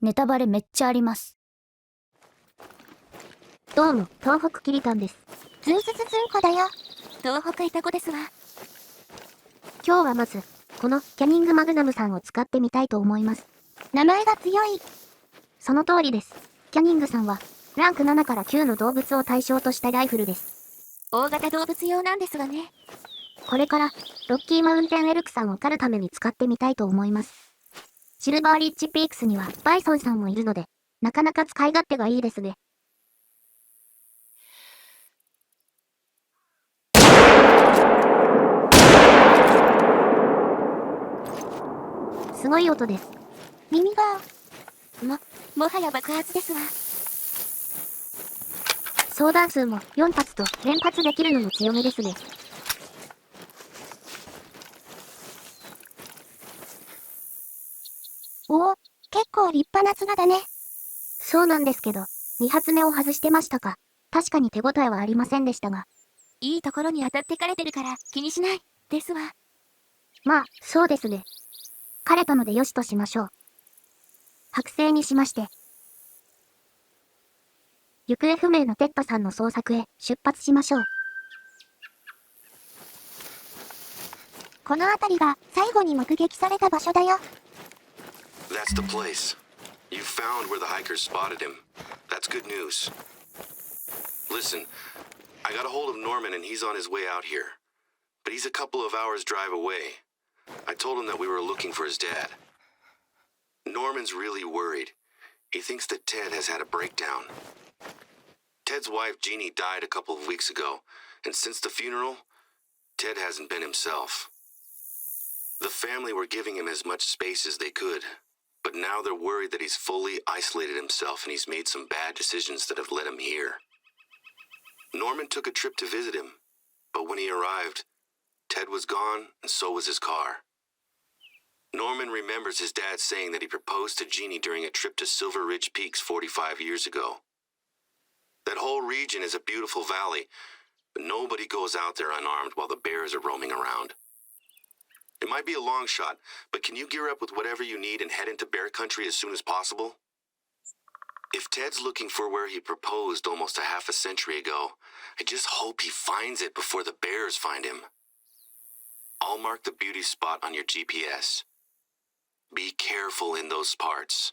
ネタバレめっちゃあります。どうも、東北きりたんです。ズーススズンコだよ。東北いた子ですわ。今日はまず、このキャニングマグナムさんを使ってみたいと思います。名前が強い。その通りです。キャニングさんは、ランク7から9の動物を対象としたライフルです。大型動物用なんですがね。これから、ロッキーマウンテンエルクさんを狩るために使ってみたいと思います。シルバーリッチピークスにはバイソンさんもいるので、なかなか使い勝手がいいですね。すごい音です。耳が、もはや爆発ですわ。相談数も4発と連発できるのも強めですね。おお、結構立派な綱だね。そうなんですけど、2発目を外してましたか。確かに手応えはありませんでしたが。いいところに当たってかれてるから気にしない、ですわ。まあ、そうですね。枯れたのでよしとしましょう。剥製にしまして。行方不明のテッドさんの捜索へ出発しましょう。この辺りが最後に目撃された場所だよ。That's the place. You found where the hikers spotted him. That's good news. Listen, I got a hold of Norman and he's on his way out here. But he's a couple of hours' drive away. I told him that we were looking for his dad. Norman's really worried. He thinks that Ted has had a breakdown. Ted's wife, Jeannie, died a couple of weeks ago, and since the funeral, Ted hasn't been himself. The family were giving him as much space as they could, but now they're worried that he's fully isolated himself and he's made some bad decisions that have led him here. Norman took a trip to visit him, but when he arrived, Ted was gone and so was his car. Norman remembers his dad saying that he proposed to Jeannie during a trip to Silver Ridge Peaks 45 years ago. That whole region is a beautiful valley, but nobody goes out there unarmed while the bears are roaming around. It might be a long shot, but can you gear up with whatever you need and head into bear country as soon as possible? If Ted's looking for where he proposed almost a half a century ago, I just hope he finds it before the bears find him. I'll mark the beauty spot on your GPS. Be careful in those parts.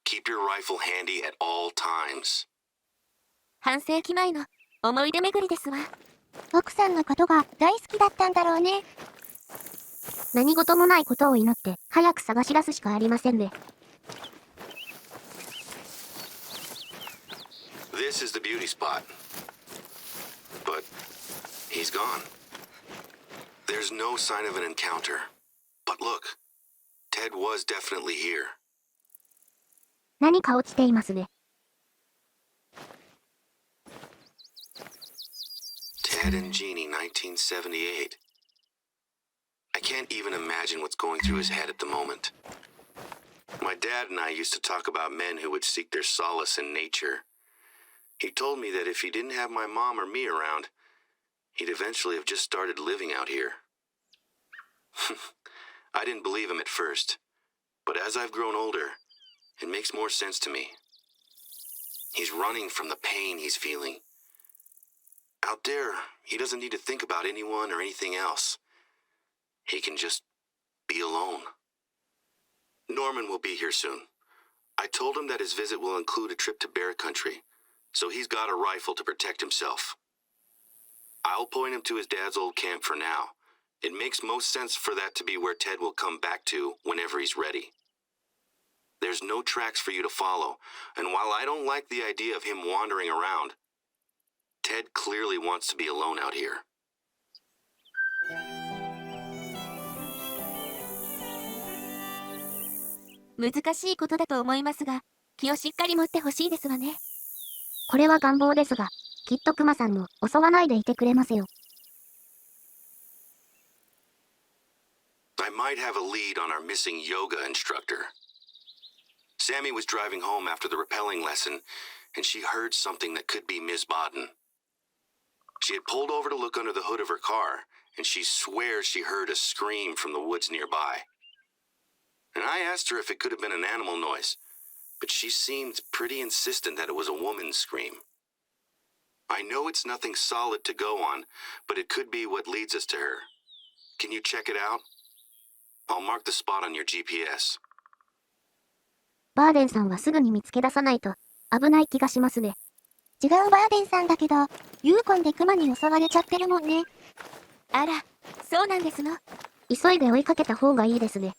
Keep your rifle handy at all times. 半世紀前の思い出巡りですわ。奥さんのことが大好きだったんだろうね。何事もないことを祈って早く探し出すしかありませんね。This is the beauty spot. But he's gone. There's no sign of an encounter. But look, Ted was definitely here. 何か落ちていますね。Ted and Jeannie, 1978. I can't even imagine what's going through his head at the moment. My dad and I used to talk about men who would seek their solace in nature. He told me that if he didn't have my mom or me around, he'd eventually have just started living out here. I didn't believe him at first, but as I've grown older, it makes more sense to me. He's running from the pain he's feeling. Out there, he doesn't need to think about anyone or anything else. He can just be alone. Norman will be here soon. I told him that his visit will include a trip to bear country, so he's got a rifle to protect himself. I'll point him to his dad's old camp for now. It makes most sense for that to be where Ted will come back to whenever he's ready. There's no tracks for you to follow, and while I don't like the idea of him wandering around, Ted clearly wants to be alone out here. 難しいことだと思いますが、気をしっかり持ってほしいですわね。これは願望ですが、きっとクマさんも襲わないでいてくれますよ。I might have a lead on our missing yoga instructor. Sammy was driving home after the rappelling lesson, and she heard something that could be Ms. Bodden. She had pulled over to look under the hood of her car, and she swears she heard a scream from the woods nearby. And I asked her if it could have been an animal noise, but she seemed pretty insistent that it was a woman's scream. I know it's nothing solid to go on, but it could be what leads us to her. Can you check it out? I'll mark the spot on your GPS. バーデンさんはすぐに見つけ出さないと危ない気がしますね。違うバーデンさんだけど、ユーコンでクマに襲われちゃってるもんね。あら、そうなんですの。急いで追いかけた方がいいですね。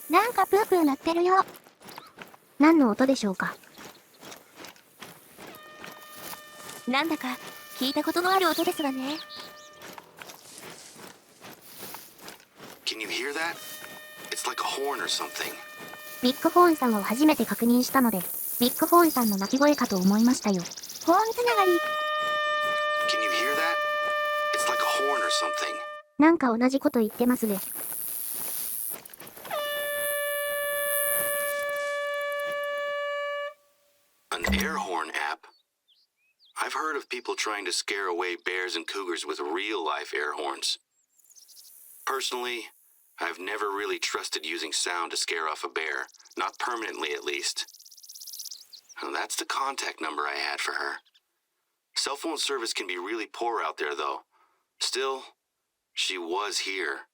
なんかプープー鳴ってるよ。何の音でしょうか。なんだか聞いたことのある音ですわね。Can you hear that? It's like a horn or something. ビッグホーンさんを初めて確認したので、ビッグホーンさんの鳴き声かと思いましたよ。ホーンつながり。Can you hear that? It's like a horn or something. なんか同じこと言ってますね。An air horn app? I've heard of people trying to scare away bears and cougars with real-life air horns. Personally, I've never really trusted using sound to scare off a bear, not permanently at least. Now, that's the contact number I had for her. Cell phone service can be really poor out there, though. Still, she was here.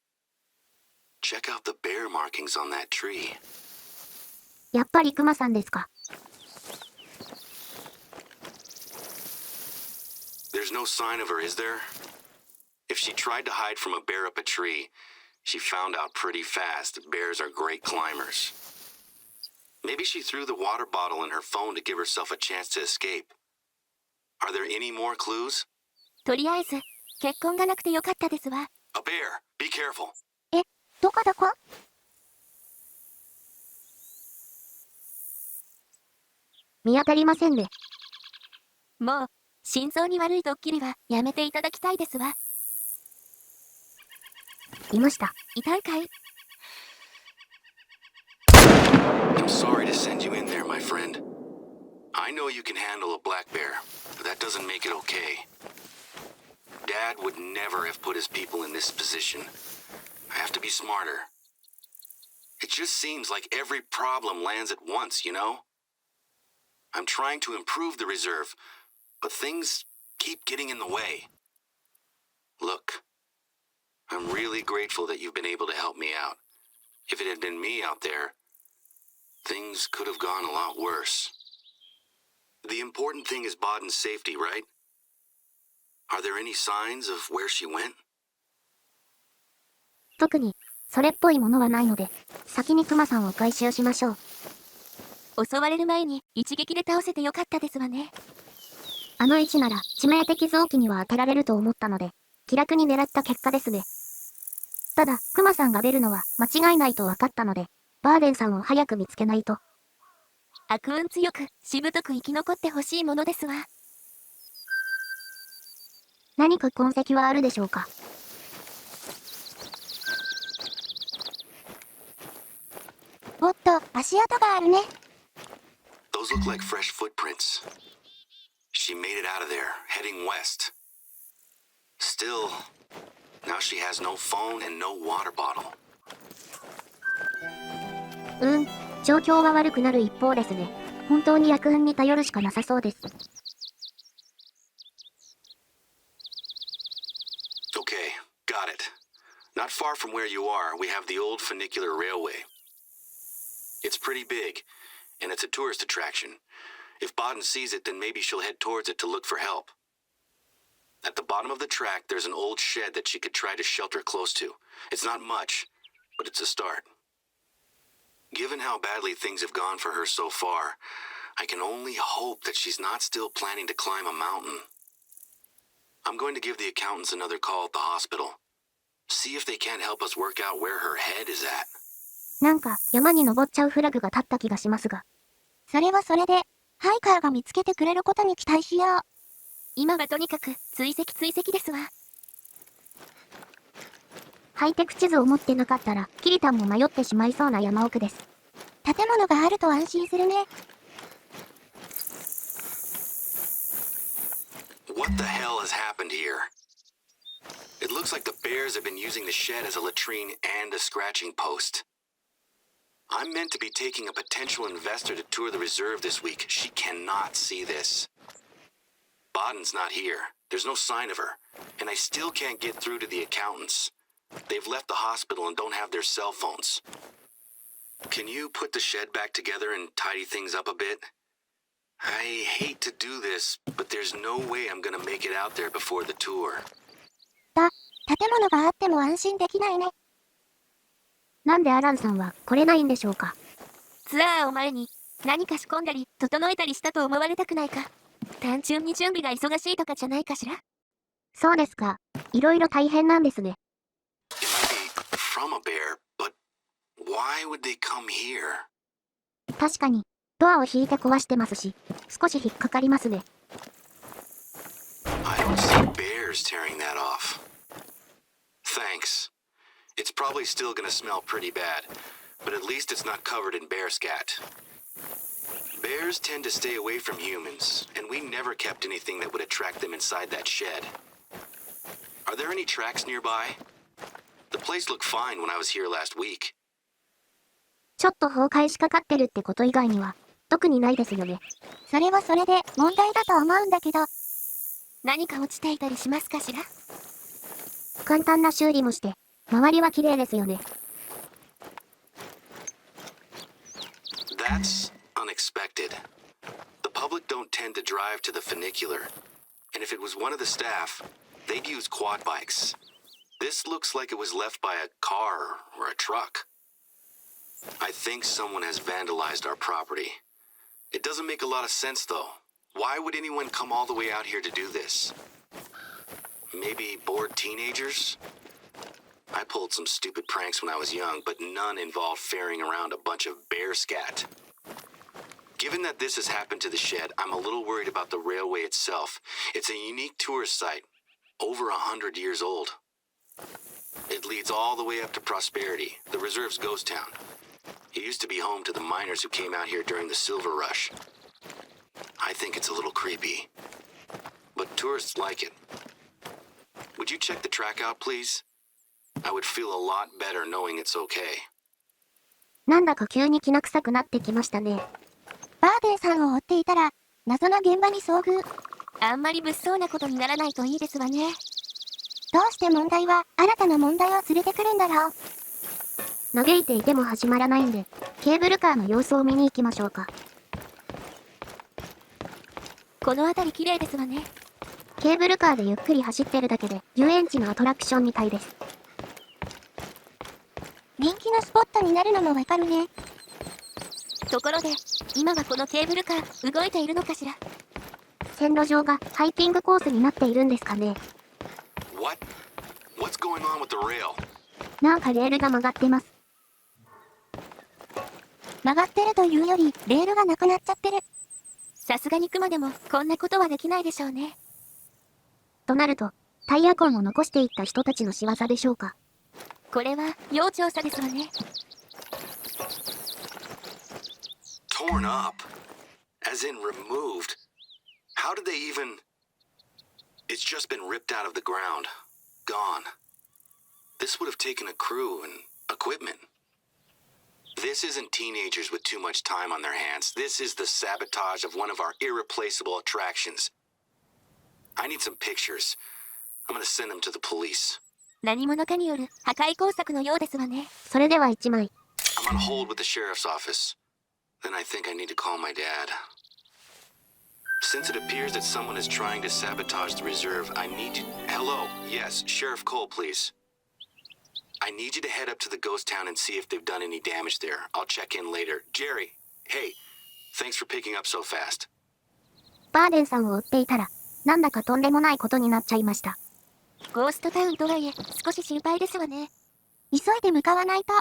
Check out the bear markings on that tree. やっぱりクマさんですか。There's no sign of her, is there? If she tried to hide from a bear up a tree, she found out pretty fast bears are great climbers. Maybe she threw the water bottle in her phone to give herself a chance to escape. Are there any more clues? とりあえず、結婚がなくてよかったですわ。A bear! Be careful! どこどこ？見当たりませんね。もう、心臓に悪いドッキリはやめていただきたいですわ。いました。いたんかい？ I'm sorry to send you in there, my friend. I know you can handle a black bear, but that doesn't make it okay. Dad would never have put his people in this position. I have to be smarter. It just seems like every problem lands at once, you know? I'm trying to improve the reserve, but things keep getting in the way. Look, I'm really grateful that you've been able to help me out. If it had been me out there, things could have gone a lot worse. The important thing is Baden's safety, right? Are there any signs of where she went? 特に、それっぽいものはないので、先にクマさんを回収しましょう。襲われる前に一撃で倒せてよかったですわね。あの位置なら致命的臓器には当てられると思ったので、気楽に狙った結果ですね。ただ、クマさんが出るのは間違いないと分かったので、バーデンさんを早く見つけないと。悪運強く、しぶとく生き残ってほしいものですわ。何か痕跡はあるでしょうか。おっと、足跡があるね。Those look like fresh footprints. She made it out of there, heading west. Still, now she has no phone and no water bottle. 状況は悪くなる一方ですね。本当に悪運に頼るしかなさそうです。Okay, got it. Not far from where you are, we have the old funicular railway. It's pretty big, and it's a tourist attraction. If Baden sees it, then maybe she'll head towards it to look for help. At the bottom of the track, there's an old shed that she could try to shelter close to. It's not much, but it's a start. Given how badly things have gone for her so far, I can only hope that she's not still planning to climb a mountain. I'm going to give the accountants another call at the hospital. See if they can't help us work out where her head is at. なんか山に登っちゃうフラグが立った気がしますが。それはそれで、ハイカーが見つけてくれることに期待しよう。今はとにかく追跡ですわ。ハイテク地図を持ってなかったら、キリタンも迷ってしまいそうな山奥です。建物があると安心するね。What the hell has happened here? It looks like the bears have been using the shed as a latrine and a scratching post. I'm meant to be taking a potential investor to tour the reserve this week. She cannot see this. Boden's not here. There's no sign of her. And I still can't get through to the accountants. They've left the hospital and don't have their cell phones. Can you put the shed back together and tidy things up a bit? I hate to do this, but there's no way I'm gonna make it out there before the tour. 建物があっても安心できないね。なんでアランさんは来れないんでしょうか。ツアーを前に何か仕込んだり整えたりしたと思われたくないか。単純に準備が忙しいとかじゃないかしら。そうですか。いろいろ大変なんですね。It might be from a bear, but why would they come here? 確かに、ドアを引いて壊してますし、少し引っかかりますね。I don't see bears tearing that off. Thanks. It's probably still gonna smell pretty bad, but at least it's not covered in bear scat. Bears tend to stay away from humans, and we never kept anything that would attract them inside that shed. Are there any tracks nearby? The place looked fine when I was here last week. ちょっと崩壊しかかってるってこと以外には、特にないですよね。それはそれで問題だと思うんだけど。何か落ちていたりしますかしら。簡単な修理もして、周りは綺麗ですよね。That's unexpected. The public don't tend to drive to the funicular, and if it was one of the staff, they'd use quad bikes. This looks like it was left by a car or a truck. I think someone has vandalized our property. It doesn't make a lot of sense, though. Why would anyone come all the way out here to do this? Maybe bored teenagers? I pulled some stupid pranks when I was young, but none involved ferrying around a bunch of bear scat. Given that this has happened to the shed, I'm a little worried about the railway itself. It's a unique tourist site, over 100 years old. It leads all the way up to Prosperity, the reserve's ghost town. It used to be home to the miners who came out here during the Silver Rush. I think it's a little creepy, but tourists like it. Would you check the track out, please? I would feel a lot better knowing it's okay. なんだか急にきな臭くなってきましたね。バーデンさんを追っていたら、謎の現場に遭遇。あんまり物騒なことにならないといいですわね。どうして問題は新たな問題を連れてくるんだろう。嘆いていても始まらないんで、ケーブルカーの様子を見に行きましょうか。この辺り綺麗ですわね。ケーブルカーでゆっくり走ってるだけで遊園地のアトラクションみたいです。人気のスポットになるのもわかるね。ところで、今はこのケーブルカー動いているのかしら。線路上がハイキングコースになっているんですかね。What? What's going on with the rail? なんかレールが曲がってます。曲がってるというより、レールがなくなっちゃってる。さすがにクマでもこんなことはできないでしょうね。となると、タイヤ痕を残していった人たちの仕業でしょうか。これは要調査ですわね。Torn up? As in removed? How did they even... It's just been ripped out of the ground. Gone. This would have taken a crew and equipment. This isn't teenagers with too much time on their hands. This is the sabotage of one of our irreplaceable attractions. I need some pictures. I'm gonna send them to the police. 何者かによる破壊工作のようですわね。それでは1枚。I'm on hold with the sheriff's office. Then I think I need to call my dad. Since it appears that someone is trying to sabotage the reserve, I need you... Hello. Yes, Sheriff Cole, please. I need you to head up to the ghost town and see if they've done any damage there. I'll check in later. Jerry, hey, thanks for picking up so fast. バーデンさんを追っていたら、なんだかとんでもないことになっちゃいました。ゴーストタウンとはいえ、少し心配ですわね。急いで向かわないと。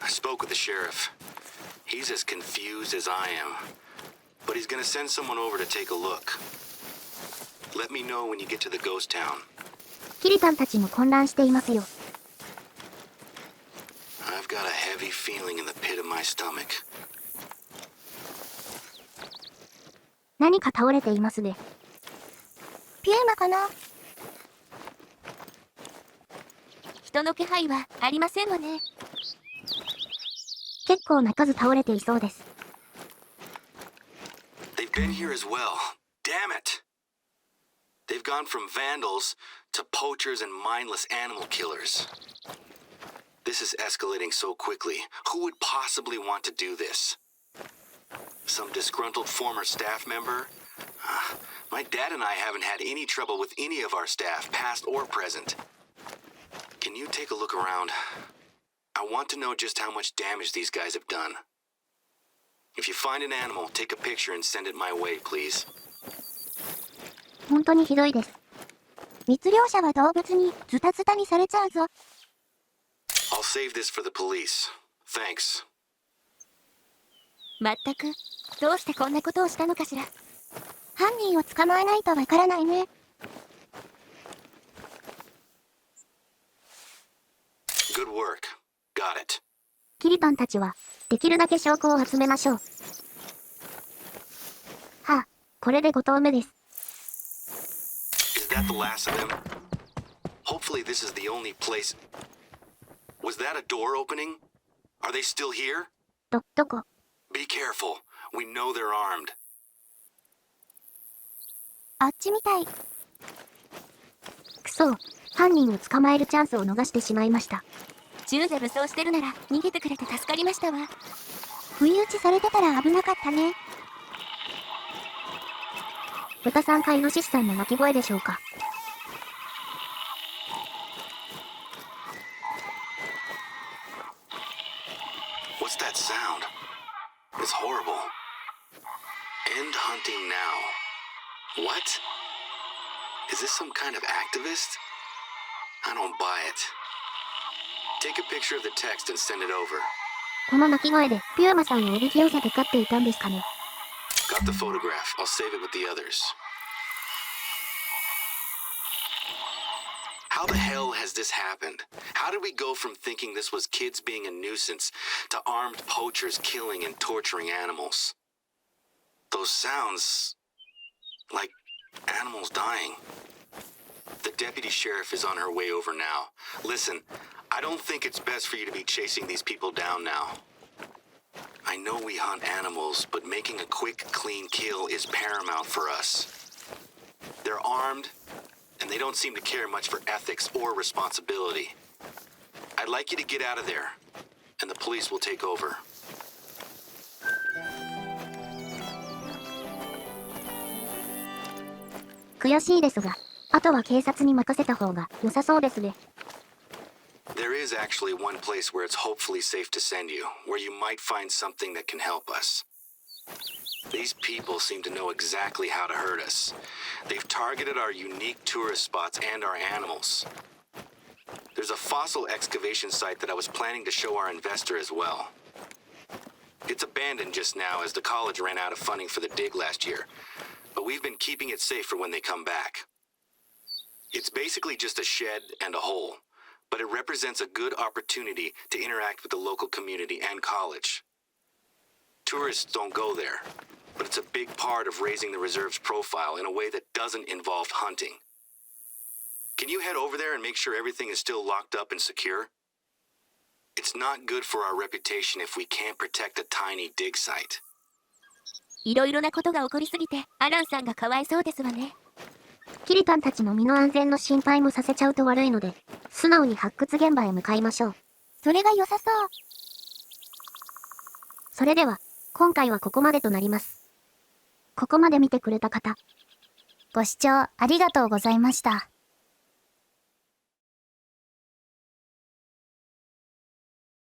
I spoke with the sheriff. He's as confused as I am. But he's gonna send someone over to take a look. Let me know when you get to the ghost town. キリタンたちも混乱していますよ。I've got a heavy feeling in the pit of my stomach. 何か倒れていますね。ピューマかな。人の気配はありませんわね。結構な数倒れていそうです。They've been here as well. Damn it! They've gone from vandals to poachers and mindless animal killers. This is escalating so quickly. Who would possibly want to do this? Some disgruntled former staff member? My dad and I haven't had any trouble with any of our staff, past or present. Can you take a look around? I want to know just how much damage these guys have done. If you find an animal, take a picture and send it my way, please. 本当にひどいです。密猟者は動物にズタズタにされちゃうぞ。I'll save this for the police. Thanks. まったく、どうしてこんなことをしたのかしら。犯人を捕まえないとわからないね。Good work. Got it. キリタンたちは、できるだけ証拠を集めましょう。はあ、これで5頭目です。Is that the last of them? Hopefully this is the only place. Was that a door opening? Are they still here? どこ Be careful. We know they're armed. あっちみたい。くそ、犯人を捕まえるチャンスを逃してしまいました。銃で武装してるなら逃げてくれて助かりましたわ。不意打ちされてたら危なかったね。豚さんかイノシシさんの鳴き声でしょうか。What's that sound? It's horrible. End hunting now. What? Is this some kind of activist? I don't buy it. Take a picture of the text and send it over. この鳴き声でピューマさんをおびき寄せて飼っていたんですかね。Got the photograph. I'll save it with the others. How the hell has this happened? How did we go from thinking this was kids being a nuisance to armed poachers killing and torturing animals? Those sounds like animals dying. The deputy sheriff is on her way over now. Listen, I don't think it's best for you to be chasing these people down now. I know we hunt animals, but making a quick, clean kill is paramount for us. They're armed, and they don't seem to care much for ethics or responsibility. I'd like you to get out of there, and the police will take over. 悔しいですが、あとは警察に任せた方が良さそうですね。There is actually one place where it's hopefully safe to send you, where you might find something that can help us. These people seem to know exactly how to hurt us. They've targeted our unique tourist spots and our animals. There's a fossil excavation site that I was planning to show our investor as well. It's abandoned just now as the college ran out of funding for the dig last year, but we've been keeping it safe for when they come back. It's basically just a shed and a hole, but it represents a good opportunity to interact with the local community and college. Tourists don't go there, but it's a big part of raising the reserve's profile in a way that doesn't involve hunting. Can you head over there and make sure everything is still locked up and secure? It's not good for our reputation if we can't protect a tiny dig site. いろいろなことが起こりすぎて、アランさんがかわいそうですわね。キリタンたちの身の安全の心配もさせちゃうと悪いので、素直に発掘現場へ向かいましょう。それが良さそう。それでは、今回はここまでとなります。ここまで見てくれた方、ご視聴ありがとうございました。